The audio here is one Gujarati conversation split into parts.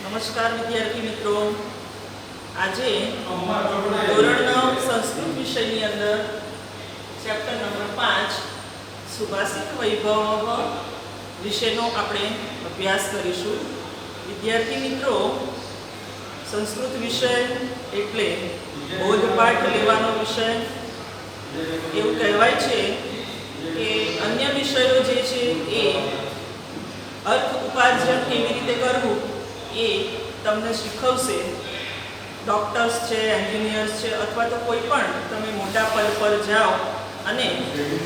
નમસ્કાર વિદ્યાર્થી મિત્રો, આજે ધોરણ 9 સંસ્કૃત વિષયની અંદર ચેપ્ટર નંબર 5 સુભાષિત વૈભવ વિષયનો આપણે અભ્યાસ કરીશું. વિદ્યાર્થી મિત્રો, સંસ્કૃત વિષય એટલે બોધપાઠ લેવાનો વિષય. એવું કહેવાય છે કે અન્ય વિષયો જે છે એ અર્થ ઉપાર્જન કેવી રીતે કરવું એ તમને શીખવશે. ડૉક્ટર્સ છે, એન્જિનિયર્સ છે, અથવા તો કોઈ પણ તમે મોટા પદ પર જાઓ અને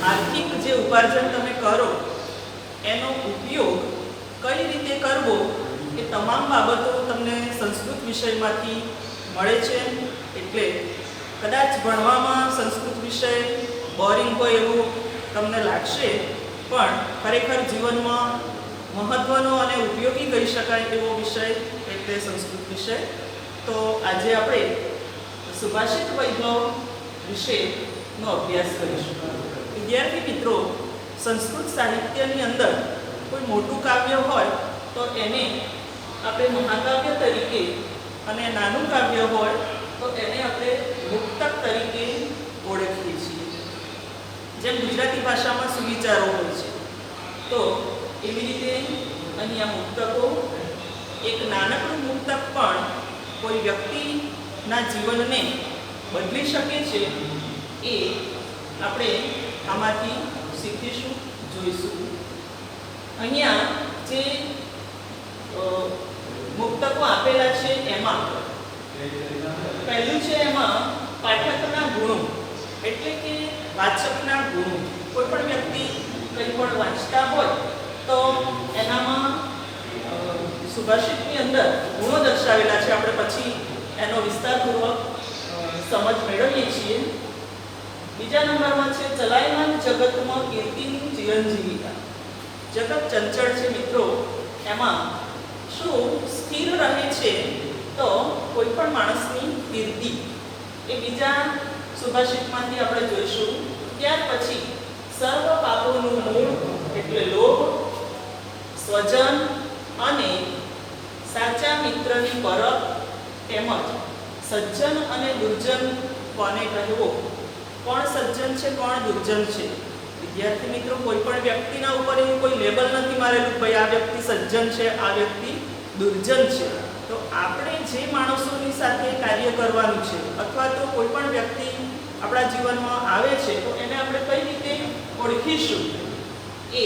આર્થિક જે ઉપાર્જન તમે કરો એનો ઉપયોગ કઈ રીતે કરવો એ તમામ બાબતો તમને સંસ્કૃત વિષયમાંથી મળે છે. એટલે કદાચ ભણવામાં સંસ્કૃત વિષય બોરિંગ હોય એવું તમને લાગશે, પણ ખરેખર જીવનમાં મહત્વનો અને ઉપયોગી કહી શકાય એવો વિષય એટલે સંસ્કૃત વિષય. તો આજે આપણે સુભાષિત વૈભવ વિષયનો અભ્યાસ કરીશું. વિદ્યાર્થી મિત્રો, સંસ્કૃત સાહિત્યની અંદર કોઈ મોટું કાવ્ય હોય તો એને આપણે મહાકાવ્ય તરીકે, અને નાનું કાવ્ય હોય તો એને આપણે મુક્તક તરીકે ઓળખીએ છીએ. જેમ ગુજરાતી ભાષામાં સુવિચારો હોય છે, તો એવી રીતે અહીંયા મુક્તકો, એક નાનકડું મુક્તક પણ કોઈ વ્યક્તિના જીવનને બદલી શકે છે. એ આપણે આમાંથી શીખીશું, જોઈશું. અહીંયા જે મુક્તકો આપેલા છે એમાં પહેલું છે એમાં પાઠકના ગુણો, એટલે કે વાચકના ગુણો. કોઈ પણ વ્યક્તિ કંઈ પણ વાંચતા હોય તો એનામાં સુભાષિતની અંદર ગુણો દર્શાવેલા છે. આપણે પછી એનો વિસ્તારપૂર્વક સમજ મેળવીએ છીએ. બીજા નંબરમાં છે ચલાયમાન જગતમાં કીર્તિની ચિરંજીવિતા. જગત ચંચળ છે મિત્રો, એમાં શું સ્થિર રહે છે તો કોઈ પણ માણસની કીર્તિ. એ બીજા સુભાષિતમાંથી આપણે જોઈશું. ત્યાર પછી સર્વ પાપોનું મૂળ એટલે લોભ, સ્વજન અને સાચા મિત્રની પરખ, તેમજ સજ્જન અને દુર્જન કોને કહેવો. કોણ સજ્જન છે, કોણ દુર્જન છે? વિદ્યાર્થી મિત્રો, કોઈ પણ વ્યક્તિના ઉપર એવું કોઈ લેબલ નથી મારેલું, ભાઈ આ વ્યક્તિ સજ્જન છે, આ વ્યક્તિ દુર્જન છે. તો આપણે જે માણસોની સાથે કાર્ય કરવાનું છે, અથવા તો કોઈ પણ વ્યક્તિ આપણા જીવનમાં આવે છે તો એને આપણે કઈ રીતે ઓળખીશું, એ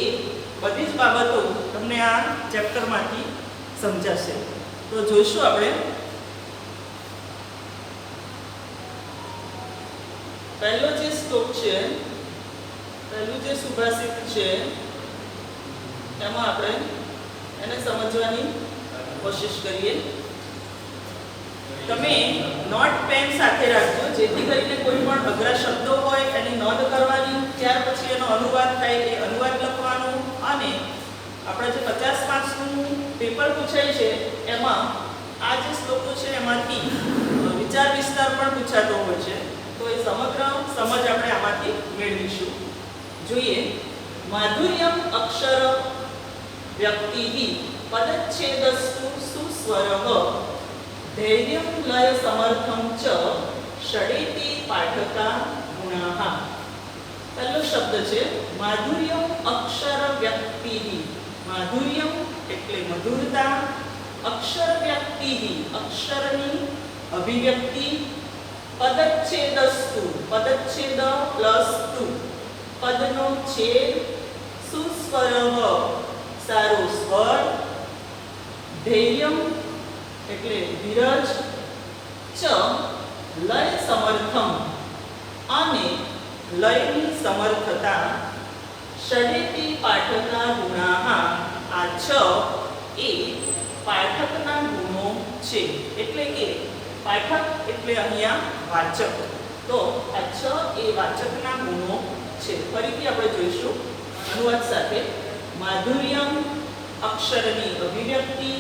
બધી જ બાબતો તમને આ ચેપ્ટરમાંથી સમજાશે. તો જોઈશું આપણે. પહેલો જે શ્લોક છે, પહેલું જે સુભાષિત છે, એમાં આપણે એને સમજવાની કોશિશ કરીએ. તમે નોટ પેન સાથે રાખજો, જેથી કરીને કોઈ પણ અઘરા શબ્દો હોય એની નોંધ કરવાની, ત્યાર પછી એનો અનુવાદ થાય એ અનુવાદ લખવાનો, અને આપણે જે 50 માર્ક્સનું પેપર પૂછાય છે એમાં આ જે શ્લોકો છે એમાંથી વિચાર વિસ્તાર પણ પૂછાતો હોય છે. તો એ સમગ્ર સમજ આપણે આમાંથી મેળવીશું. જોઈએ. માધુર્યમ અક્ષર વ્યક્તિઃ પદચ્છેદસ્તુ સુસ્વરઃ ધૈર્યં લય સમર્થં ચ ષડેતિ પાઠકા ગુણાઃ. પહેલો શબ્દ છે માધુર્યમ અક્ષર વ્યક્તિઃ. માધુર્યમ એટલે મધુરતા, અક્ષર વ્યક્તિઃ અક્ષરની અભિવ્યક્તિ, પદચ્છેદસ્તુ પદચ્છેદ પ્લસ તુ પદનો છેદ, સુસ્વરઃ સારો સ્વર, ધૈર્યમ એટલે ધીરજ, ચ લય સમર્થમ અને લયની સમર્થતા, ષડેતિ પાઠકના ગુણાઃ આ 6 એ પાઠકના ગુણો છે. એટલે કે પાઠક એટલે અહીંયા વાચક, તો આ 6 એ વાચકના ગુણો છે. ફરીથી આપણે જોઈશું અનુવાદ સાથે. માધુર્યમ અક્ષરની અભિવ્યક્તિ,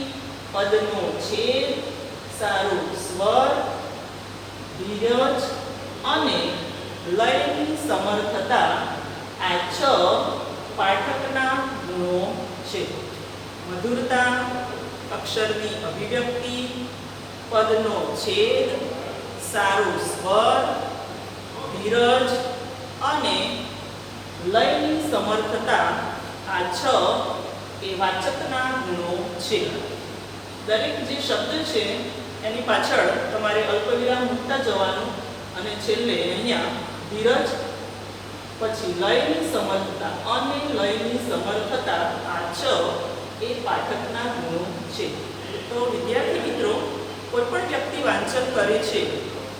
પદનો છેદ, સારો સ્વર, ધીરજ અને લયની સમર્થતા આ 6 પાઠકના ગુણો છે. મધુરતા, અક્ષરની અભિવ્યક્તિ, પદનો છેદ, સારો સ્વર, ધીરજ અને લયની સમર્થતા, આ 6 એ વાચકના ગુણો છે. દરેક જે શબ્દ છે એની પાછળ તમારે અલ્પવિરામ મૂકતા જવાનું અને છેલ્લે અહીંયા ધીરજ, પછી લયની સમર્થતા અને લયની સમર્થતા, આ 6 એ પાઠકના ગુણો છે. તો વિદ્યાર્થી મિત્રો, કોઈ પણ વ્યક્તિ વાંચન કરે છે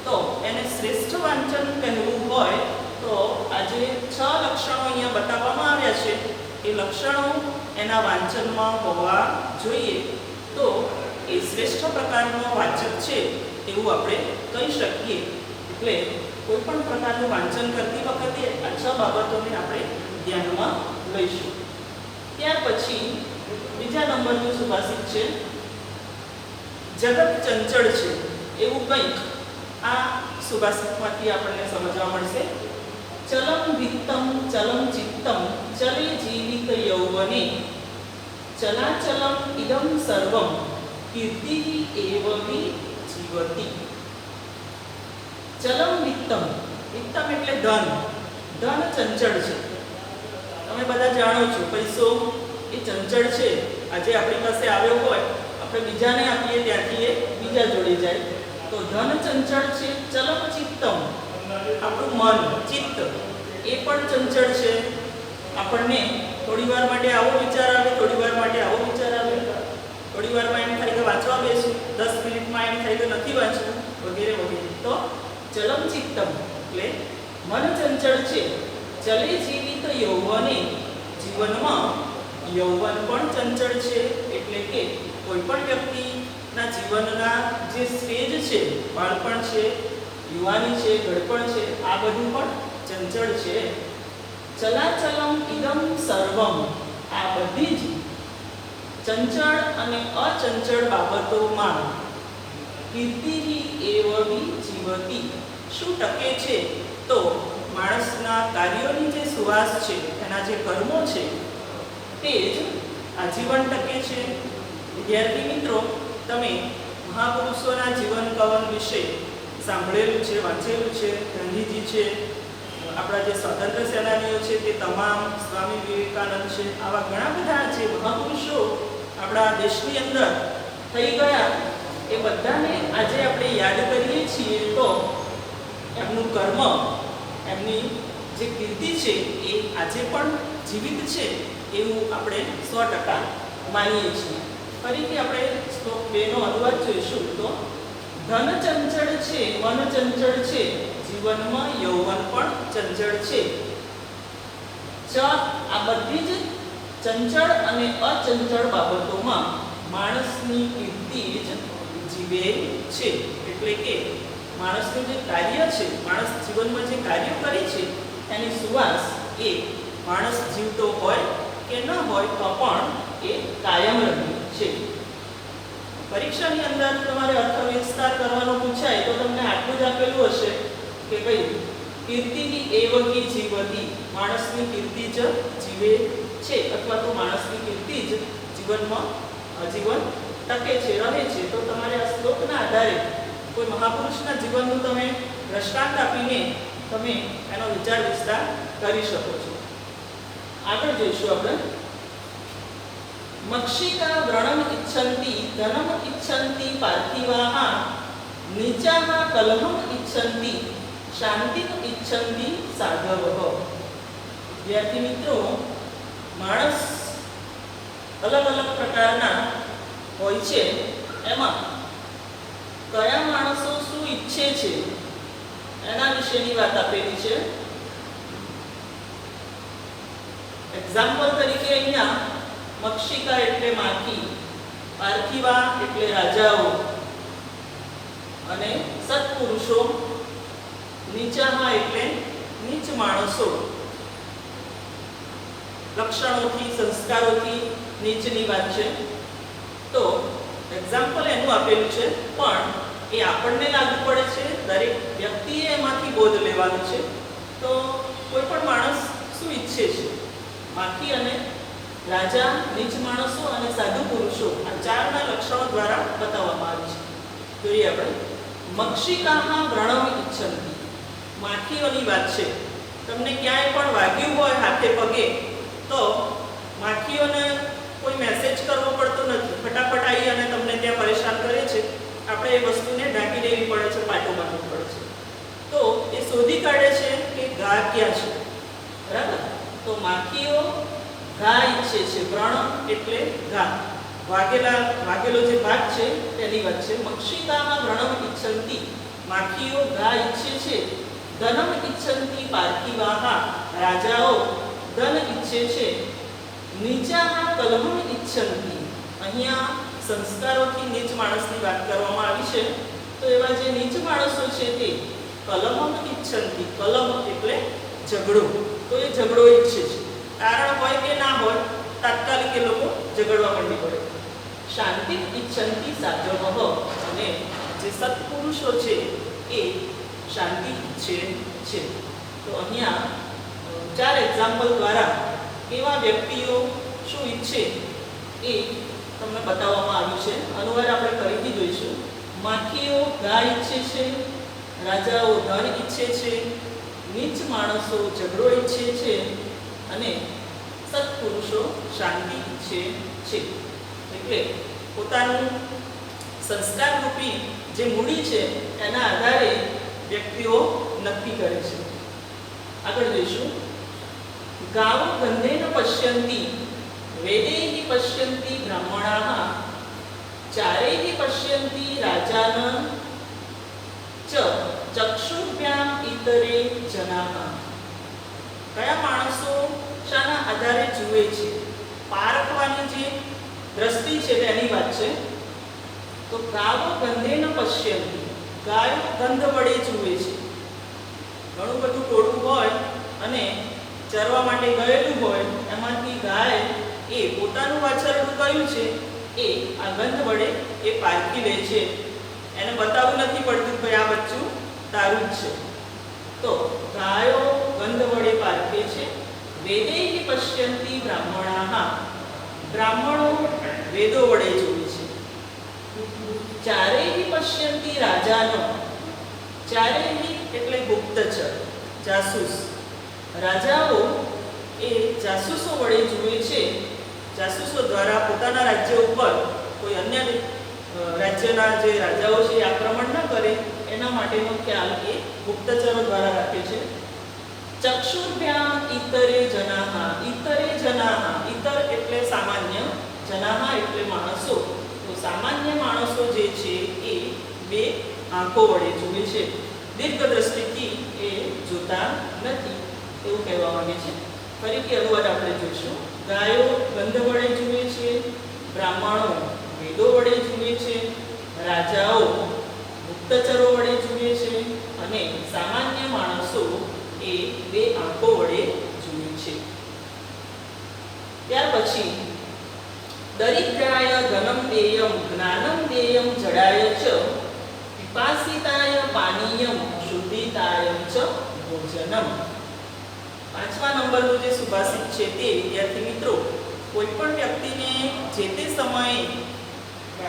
તો એને શ્રેષ્ઠ વાંચન કહેવું હોય તો આ જે 6 લક્ષણો અહીંયા બતાવવામાં આવ્યા છે એ લક્ષણો એના વાંચનમાં હોવા જોઈએ, તો એ શ્રેષ્ઠ પ્રકારનો વાચક છે એવું આપણે કહી શકીએ. એટલે કોઈ પણ પ્રકારનું વાંચન કરતી વખતે આ 6 બાબતોને આપણે ધ્યાનમાં લઈશું. ત્યાર પછી બીજા નંબરનું સુભાષિત છે, જગત ચંચળ છે, એવું કંઈક આ સુભાષિતમાંથી આપણને સમજવા મળશે. ચલમ વિત્તમ ચલમ ચિત્તમ ચલે જીવિત યૌવને ચલાચલમ ઇદમ સર્વમ કીર્તિ એવ હિ જીવતી. ચલમ વિત્તમ, વિત્તમ એટલે ધન, ધન ચંચળ છે. તમે બધા જાણો છો પૈસો એ ચંચળ છે. આજે આપણી પાસે આવ્યો હોય, આપણે બીજાને આપીએ ત્યાંથી એ બીજા જોડે જાય. તો ધન ચંચળ છે. ચલમ ચિત્તમ, આપણું મન, ચિત્ત એ પણ ચંચળ છે. આપણને થોડી વાર માટે આવો વિચાર આવે, થોડી વાર માટે આવો વિચાર આવે, થોડી વારમાં એમ થાય કે વાંચવા બેસું, 10 મિનિટમાં એમ થાય કે નથી વાંચવું, વગેરે વગેરે. તો ચલમ ચિત્તમ એટલે મન ચંચળ છે. ચલે જીવિત યૌવને, જીવનમાં યૌવન પણ ચંચળ છે. એટલે કે કોઈ પણ વ્યક્તિના જીવનના જે સ્ટેજ છે, બાળપણ છે, યુવાની છે, ઘડપણ છે, આ બધું પણ ચંચળ છે. ચલાચલમ ઇદમ સર્વમ, આ બધી જ ચંચળ અને અચંચળ બાબતોમાં કીર્તિ એવ હિ જીવતી, શું ટકે છે? તો માણસના કાર્યોની જે સુવાસ છે, એના જે કર્મો છે તે જ આજીવન ટકે છે. વિદ્યાર્થી મિત્રો, તમે મહાપુરુષોના જીવન કવન વિશે સાંભળેલું છે, વાંચેલું છે. ગાંધીજી છે, આપણા જે સ્વતંત્ર સેનાનીઓ છે તે તમામ, સ્વામી વિવેકાનંદ છે, આવા ઘણા બધા જે મહાપુરુષો આપણા દેશની અંદર થઈ ગયા, એ બધાને આજે આપણે યાદ કરીએ છીએ તો એમનું કર્મ, એમની જે કીર્તિ છે એ આજે પણ જીવિત છે એવું આપણે 100% માનીએ છીએ. ફરીથી આપણે શ્લોક 2 નો અનુવાદ જોઈશું. તો ધન ચંચળ છે, મન ચંચળ છે, જીવનમાં યૌવન પણ ચંચળ છે. આ બધી જ ચંચળ અને અચંચળ બાબતોમાં માણસની કીર્તિ જ જીવે છે. એટલે કે માણસનું જે કાર્ય છે, માણસ જીવનમાં જે કાર્ય કરે છે એની સુવાસ એ માણસ જીવતો હોય કે ન હોય તો પણ એ કાયમ રહે છે. પરીક્ષાની અંદર તમારે અર્થ વિસ્તાર કરવાનો પૂછાય તો તમને આટલું જ આપેલું હશે કે ભાઈ કીર્તિ એવ હિ જીવતી, માણસની કીર્તિ જ જીવે છે, અથવા તો માણસની કીર્તિ જ જીવનમાં આજીવન ટકે છે, રહે છે. તો તમારે આ શ્લોકના આધારે કોઈ મહાપુરુષના જીવનનું તમે દ્રષ્ટાંત આપીને તમે એનો વિચાર વિસ્તાર કરી શકો છો. આગળ જોઈશું આપણે. મક્ષિકા વ્રણમ ઇચ્છન્તિ ધનમ ઇચ્છન્તિ પાર્થિવાહ નીચાઃ કલહમ ઇચ્છન્તિ શાંતિમ ઇચ્છન્તિ સાધવઃ. વિદ્યાર્થી મિત્રો, માણસ અલગ અલગ પ્રકારના હોય છે. એમાં કયા માણસો શું ઈચ્છે છે એના વિશેની વાત આપેલી છે. એક્ઝામ્પલ તરીકે અહીંયા મક્ષિકા એટલે માખી, પાર્થિવા એટલે રાજાઓ અને સત્પુરુષો, નીચામાં એટલે નીચ માણસો, લક્ષણોથી, સંસ્કારોથી નીચની વાત છે. તો એક્ઝામ્પલ એનું આપેલું છે, પણ એ આપણને લાગુ પડે છે. દરેક વ્યક્તિએ એમાંથી બોધ લેવાનું છે. તો કોઈ પણ માણસ શું ઈચ્છે છે? માખી અને રાજા, નીચ માણસો અને સાધુ પુરુષો, આ ચારના લક્ષણો જોઈએ આપણે. મક્ષિકાઃ વ્રણમ ઇચ્છન્તિ. માખીઓની વાત છે. તમને ક્યાંય પણ વાગ્યું હોય હાથે પગે તો માખીઓને કોઈ મેસેજ કરવો પડતો નથી, ફટાફટ આવી અને તમને ત્યાં પરેશાન કરે છે. આપણે એ વસ્તુને ઢાંકી દેવી પડે છે, પાટો બાંધવો પડે છે. તો એ શોધી કાઢે છે કે ઘા ક્યાં છે. બરાબર? તો માખીઓ ઘા ઈચ્છે છે. વ્રણ એટલે ઘા, વાગેલો જે ભાગ છે તેની વાત છે. મક્ષિકાઃ વ્રણમ ઇચ્છન્તિ. માખીઓ ઘા ઈચ્છે છે. ધનમ ઇચ્છન્તિ પાર્થિવાઃ. રાજાઓ ધન ઈચ્છે છે. નીચાઃ કલહમ ઇચ્છન્તિ. અહીંયા સંસ્કારોથી નીચ માણસની વાત કરવામાં આવી છે. તો એવા જે નીચ માણસો છે તે કલહમ ઇચ્છન્તિ. કલહ એટલે ઝઘડો. તો એ ઝઘડો ઈચ્છે છે. કારણ હોય કે ના હોય, તાત્કાલિક એ લોકો ઝઘડવા માંડી પડે. શાંતિ ઇચ્છન્તિ સાધવઃ. અને જે સત્પુરુષો છે એ શાંતિ ઈચ્છે છે. તો અહીંયા 4 એક્ઝામ્પલ દ્વારા કેવા વ્યક્તિઓ શું ઈચ્છે એ તમને બતાવવામાં આવ્યું છે. અનુવાદ આપણે ફરીથી જોઈશું. માખીઓ ઘા ઈચ્છે છે, રાજાઓ ધન ઈચ્છે છે, નીચ માણસો ઝઘડો ઈચ્છે છે અને સત્પુરુષો શાંતિ ઈચ્છે છે. એટલે પોતાનું સંસ્કારરૂપી જે મૂડી છે એના આધારે વ્યક્તિઓ નક્કી કરે છે. આગળ જોઈશું. ગાવ ગંધેન પશ્યન્તિ વેદૈઃ પશ્યન્તિ બ્રાહ્મણાઃ ચારૈઃ પશ્યન્તિ રાજાન ચ ચક્ષુભ્યામ ઇતરે જનાઃ. કયા માણસો શાના આધારે જુએ છે? પારખવાની જે દ્રષ્ટિ છે તેની વાત છે. તો ગાવ ગંધેન પશ્યન્તિ. ગાયો ગંધ વડે જુએ છે. ઘણું બધું ટોળું હોય અને ચરવા માટે ગયેલું હોય, એમાંથી ગાય એ પોતાનું વાછરડું કયું છે એ આ ગંધ વડે એ પારખી લે છે. એને બતાવવું નથી પડતું કે આ બચ્ચું તારું જ છે. તો ગાયો ગંધ વડે પારખે છે. વેદૈઃ પશ્યન્તિ બ્રાહ્મણાઃ. બ્રાહ્મણો વેદો વડે જુએ છે. ચારૈઃ પશ્યન્તિ રાજાનો. ચારૈઃ એટલે ગુપ્તચર, જાસૂસ. રાજાઓ એ જાસૂસો વડે જુએ છે. જાસૂસો દ્વારા પોતાના રાજ્ય ઉપર કોઈ અન્ય રાજ્યના જે રાજાઓ છે એ આક્રમણ ન કરે એના માટેનો ખ્યાલ એ ગુપ્તચરો દ્વારા રાખે છે. ચક્ષુભ્યામ ઇતરે જનાઃ. ઇતરે જનાઃ. ઇતર એટલે સામાન્ય, જનાઃ એટલે માણસો. તો સામાન્ય માણસો જે છે એ 2 આંખો વડે જુએ છે. દીર્ઘ દ્રષ્ટિથી એ જોતા નથી એવું કહેવા માંગે છે. ફરીથી અનુવાદ આપણે જોઈશું. ગાયો ગંધ વડે જુએ છે, બ્રાહ્મણો વેદો વડે જુએ છે, રાજાઓ ગુપ્તચરો વડે જુએ છે અને સામાન્ય માણસો એ 2 આંખો વડે જુએ છે. ત્યાર પછી દરિદ્રાય ધનમ દેયમ જ્ઞાનમ દેયમ જડાય ચ વિપાસિતાય પાનીયમ શુદ્ધિતાય ચ ભોજનમ. 5મા નંબરનું જે સુભાષિત છે તે વિદ્યાર્થી મિત્રો, કોઈ પણ વ્યક્તિને જે તે સમયે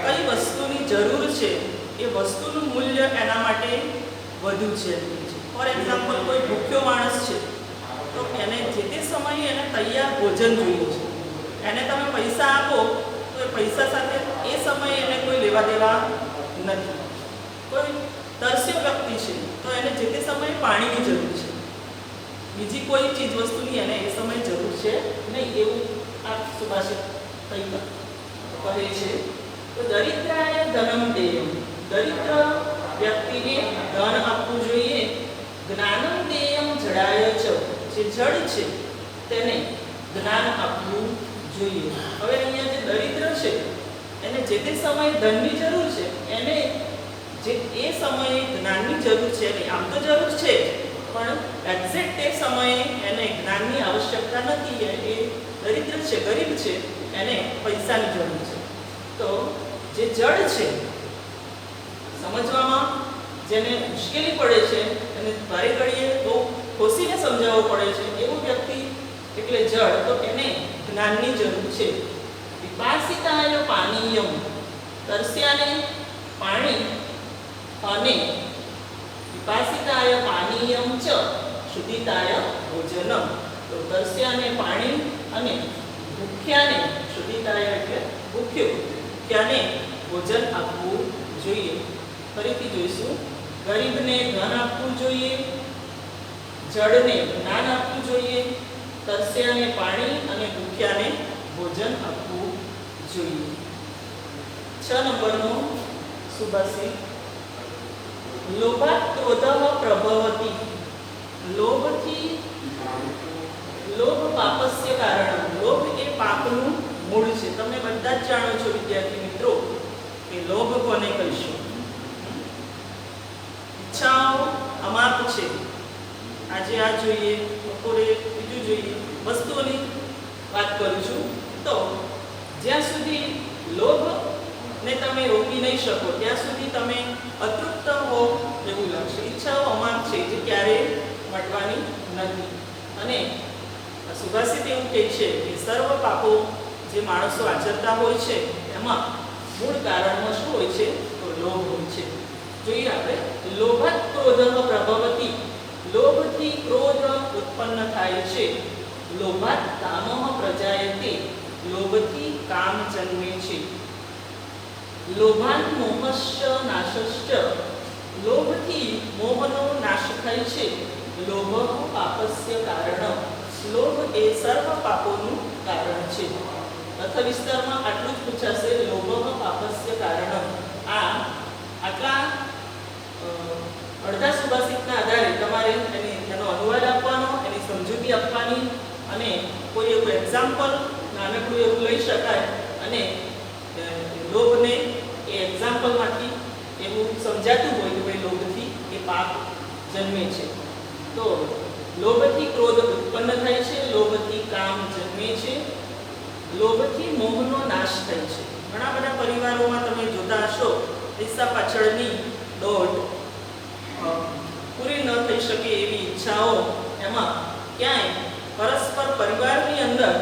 કઈ વસ્તુની જરૂર છે એ વસ્તુનું મૂલ્ય એના માટે વધુ છે. ફોર એક્ઝામ્પલ, કોઈ ભૂખ્યો માણસ છે તો એને જે તે સમયે એને તૈયાર ભોજન જોઈએ છે. એને તમે પૈસા આપો તો એ પૈસા સાથે એ સમયે એને કોઈ લેવા દેવા નથી. કોઈ તરસ્યો વ્યક્તિ છે તો એને જે તે સમયે પાણીની જરૂર છે, બીજી કોઈ ચીજ વસ્તુની એને એ સમયે જરૂર છે નહીં, એવું આ સુભાષિત કંઈક કહે છે. તો દરિદ્રાય ધનમ દેયમ. દરિદ્ર વ્યક્તિને ધન આપવું જોઈએ. જ્ઞાનમ દેયમ જડાય ચ. જે જડ છે તેને જ્ઞાન આપવું જોઈએ. હવે અહીંયા જે દરિદ્ર છે એને જે તે સમયે ધનની જરૂર છે, એને જે એ સમયે જ્ઞાનની જરૂર છે. એટલે આમ તો જરૂર છે પણ એક્ઝેક્ટ તે સમયે એને જ્ઞાનની આવશ્યકતા નથી. એ દરિદ્ર છે, ગરીબ છે, એને પૈસાની જરૂર છે. તો જે જડ છે, સમજવામાં જેને મુશ્કેલી પડે છે અને વારે ઘડીએ બહુ ખોસીને સમજાવવું પડે છે એવું વ્યક્તિ એટલે જડ, તો એને જ્ઞાનની જરૂર છે. વિપાસિતાય પાનીયમ. તરસ્યાને પાણી અને पिपासिताय पानीयम च शुद्धिताय भोजनम। तो તરસ્યાને પાણી અને ભૂખ્યાને શુદ્ધિતાય એટલે ભૂખ્યો ભૂખ્યાને ભોજન આપવું જોઈએ। ફરીથી જોઈશું, ગરીબને ધન આપવું જોઈએ, જળને જ્ઞાન આપવું જોઈએ, તરસ્યાને પાણી અને ભૂખ્યાને ભોજન આપવું જોઈએ। 6 નંબરનો સુભાષિત, લોભાત ક્રોધઃ પ્રભવતિ। લોભથી લોભ પાપસ્ય કારણ। લોભ એ પાપનું મૂળ છે। તમે બધા જ જાણો છો વિદ્યાર્થી મિત્રો કે લોભ કોને કહીશું। ઈચ્છાઓ અમાપ છે। આજે આ જોઈએ, બપોરે બીજું જોઈએ, વસ્તુઓની વાત કરું છું। તો જ્યાં સુધી લોભ ને તમે રોકી નહીં શકો ત્યાં સુધી તમે અતૃપ્ત હો એવું લાગશે। ઈચ્છાઓ અમાપ છે જે ક્યારેય મટવાની નથી। અને સુભાષિત એવું કહે છે કે સર્વ પાપો જે માણસો આચરતા હોય છે એમાં મૂળ કારણમાં શું હોય છે? તો લોભ હોય છે। જોઈએ આપણે, લોભાત ક્રોધઃ પ્રભવતિ। લોભથી ક્રોધ ઉત્પન્ન થાય છે। લોભાત કામઃ પ્રજાયતે। લોભથી કામ જન્મે છે। લોભાન મોહસ્ય નાશશ્ચ। લોભથી મોહનો નાશ થાય છે। લોભ પાપસ્ય કારણ। લોભ એ સર્વ પાપોનું કારણ છે। અર્થવિસ્તારમાં આટલું જ પૂછાશે, લોભ પાપસ્ય કારણ। આ આટલા અડધા સુભાષિતના આધારે તમારે એનો અનુવાદ આપવાનો, એની સમજૂતી આપવાની અને કોઈ એવું એક્ઝામ્પલ નાનકડું એવું લઈ શકાય અને લોભને એ એક્ઝામ્પલમાંથી એવું સમજાતું હોય કે ભાઈ લોભથી એ પાપ જન્મે છે। તો લોભથી ક્રોધ ઉત્પન્ન થાય છે। લોભથી કામ જન્મે છે। લોભથી મોહનો નાશ થાય છે। ઘણા બધા પરિવારોમાં તમે જોતા હશો, પૈસા પાછળની દોડ, પૂરી ન થઈ શકે એવી ઈચ્છાઓ, એમાં ક્યાંય પરસ્પર પરિવારની અંદર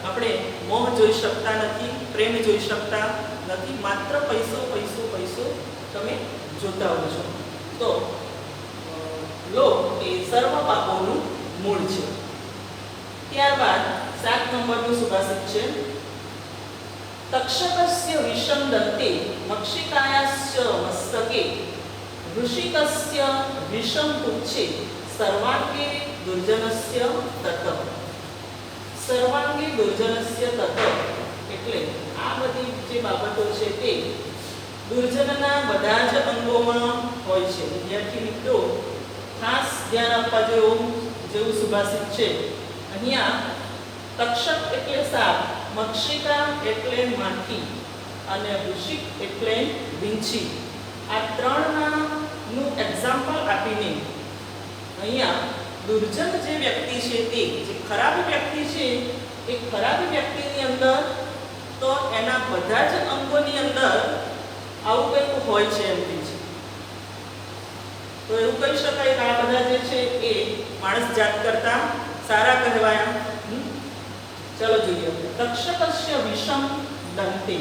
આપણે મોહ જોઈ શકતા નથી, પ્રેમ જોઈ શકતા નથી, માત્ર પૈસો પૈસો પૈસો તમે જોતા હો છો। તો લોભ એ સર્વ પાપોનું મૂળ છે। ત્યારબાદ 7 નંબરનું સુભાષિત છે, તક્ષકસ્ય વિષમ દંતે મક્ષિકાયાસ્ય મસ્તકે વૃષિકસ્ય વિષમ પુચ્છે સર્વાંગે દુર્જનસ્ય તત। સર્વાંગે દુર્જનસ્ય તત એટલે આ બધી જે બાબતો છે તે દુર્જનના બધા જ અંગોમાં હોય છે। વિદ્યાર્થી મિત્રો ખાસ ધ્યાન આપવા જેવું સુભાષિત છે। અહીંયા તક્ષક એટલે સાપ, મક્ષિકા એટલે માખી અને વૃષિક એટલે વીંછી, આ ત્રણનું એક્ઝામ્પલ આપીને અહીંયા દુર્જન જે વ્યક્તિ છે તે જે ખરાબ વ્યક્તિ છે એ ખરાબ વ્યક્તિની અંદર તો એના બધા જ અંગોની અંદર આવું કંઈક હોય છે એમ કે છે। તો એવું કહી શકાય કે આ બધા જે છે એ માણસ જાત કરતા સારા કહેવાયા। ચલો જોઈએ, તક્ષકસ્ય વિષમ દંતે।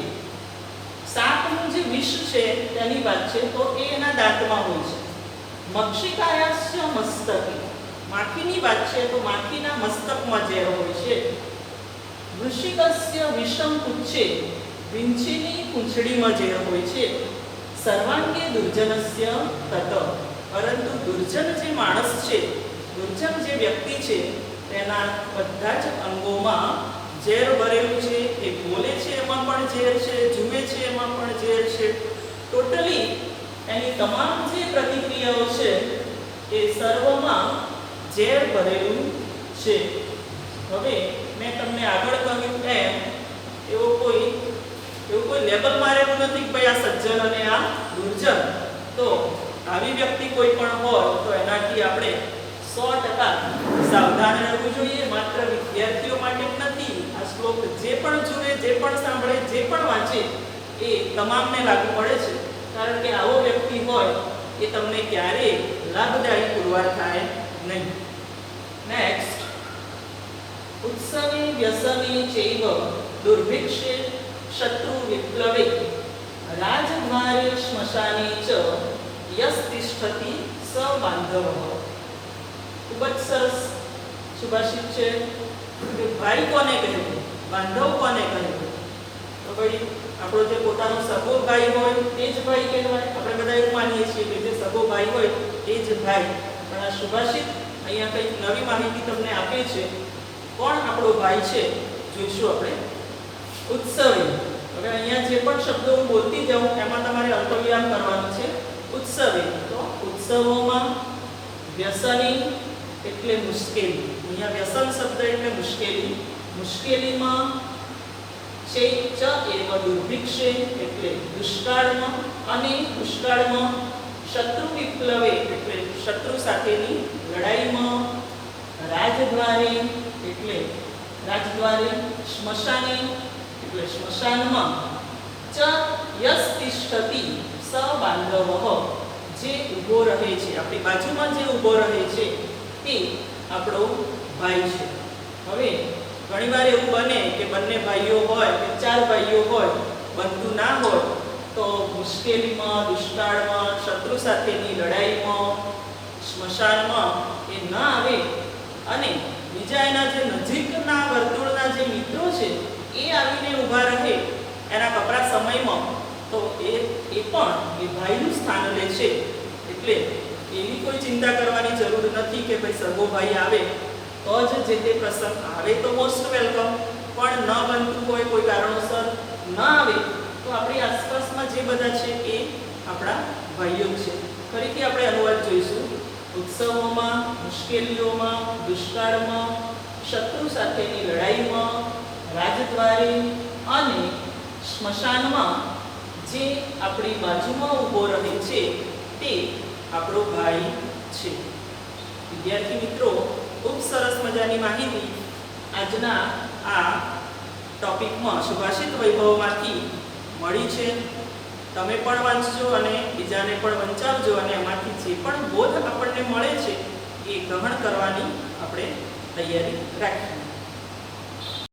સાપનું જે વિષ છે તેની વાત છે તો એ એના દાંતમાં હોય છે। મક્ષિકાયાસ્ય મસ્તકે, માખીની વાત છે તો માખીના મસ્તકમાં ઝેર હોય છે। વૃષિકસ્ય વિષમ પુચ્છે, વીંછીની પૂંછડીમાં ઝેર હોય છે। સર્વાંગે દુર્જનસ્ય તત, પરંતુ દુર્જન જે માણસ છે, દુર્જન જે વ્યક્તિ છે તેના બધા જ અંગોમાં ઝેર ભરેલું છે। એ બોલે છે એમાં પણ ઝેર છે, જુએ છે એમાં પણ ઝેર છે। ટોટલી એની તમામ જે પ્રતિક્રિયાઓ છે એ સર્વમાં ઝેર ભરેલું છે। હવે મેં તમને આગળ કહ્યું એમ એવું કોઈ લેબલ મારેલું નથી કે ભાઈ આ સજ્જન અને આ દુર્જન। તો આવી વ્યક્તિ કોઈ પણ હોય તો એનાથી આપણે 100% સાવધાન રહેવું જોઈએ। માત્ર વિદ્યાર્થીઓ માટે જ નથી, આ શ્લોક જે પણ જુએ, જે પણ સાંભળે, જે પણ વાંચે એ તમામને લાગુ પડે છે। કારણ કે આવો વ્યક્તિ હોય એ તમને ક્યારેય લાભદાયી પુરવાર થાય નહીં। નેક્સ્ટ, ઉત્સવે વ્યસને ચૈવ દુર્ભિક્ષે શત્રુ વિપ્લવે રાજદ્વારે શ્મશાને ચ યસ તિષ્ઠતિ સ બાંધવ. ખૂબ જ સરસ સુભાષિત છે કે ભાઈ કોને કહેવું, બાંધવ કોને કહેવું? તો ભાઈ આપણો જે પોતાનો સગો ભાઈ હોય તે જ ભાઈ કહેવાય. આપણે બધા એવું માનીએ છીએ કે જે સગો ભાઈ હોય એ જ ભાઈ. પણ આ સુભાષિત અહીંયા કંઈક નવી માહિતી તમને આપે છે. કોણ આપણો ભાઈ છે જોઈશું આપણે. ઉત્સવી. હવે અહીંયા જે પણ શબ્દો હું બોલતી જાઉં એમાં તમારે અલ્પવિરામ કરવાનું છે. ઉત્સવી તો ઉત્સવોમાં, વ્યસની એટલે મુશ્કેલી. અહીંયા વ્યસન શબ્દ એટલે મુશ્કેલી. મુશ્કેલીમાં છે ચ એવ દુર્ભિક્ષે એટલે દુષ્કાળમાં, અને દુષ્કાળમાં શત્રુ વિપ્લવે એટલે શત્રુ સાથેની લડાઈમાં, રાજદ્વારે એટલે રાજદ્વારે, સ્મશાને એટલે સ્મશાનમાં, ચ યસ તિષ્ઠતિ સ બાંધવઃ જે ઊભો રહે છે, આપણી બાજુમાં જે ઊભો રહે છે તે આપણો ભાઈ છે. હવે ઘણીવાર એવું બને કે બંને ભાઈઓ હોય કે ચાર ભાઈઓ હોય, બનતું ના હોય તો મુશ્કેલીમાં, દુષ્કાળમાં, શત્રુ સાથેની લડાઈમાં, સ્મશાનમાં એ ના આવે અને બીજા એના જે નજીકના વર્તુળના જે મિત્રો છે એ આવીને ઊભા રહે એના કપરા સમયમાં, તો એ પણ એ ભાઈનું સ્થાન લે છે. એટલે એવી કોઈ ચિંતા કરવાની જરૂર નથી કે ભાઈ સગો ભાઈ આવે તો જ જે તે પ્રસંગ આવે તો મોસ્ટ વેલકમ, પણ ન બનતું હોય, કોઈ કારણોસર ન આવે તો આપણી આસપાસમાં જે બધા છે એ આપણા ભાઈઓ છે. ફરીથી આપણે અનુવાદ જોઈશું. ઉત્સવોમાં, મુશ્કેલીઓમાં, દુષ્કાળમાં, શત્રુ સાથેની લડાઈમાં, રાજદ્વારે અને સ્મશાનમાં જે આપણી બાજુમાં ઊભો રહે છે તે આપણો ભાઈ છે. વિદ્યાર્થી મિત્રો, ખૂબ સરસ મજાની માહિતી આજના આ ટોપિકમાં સુભાષિત વૈભવમાંથી મળી છે. તમે પણ વાંચજો અને બીજાને પણ વંચાવજો અને એમાંથી જે પણ બોધ આપણને મળે છે એ ગ્રહણ કરવાની આપણે તૈયારી રાખીએ.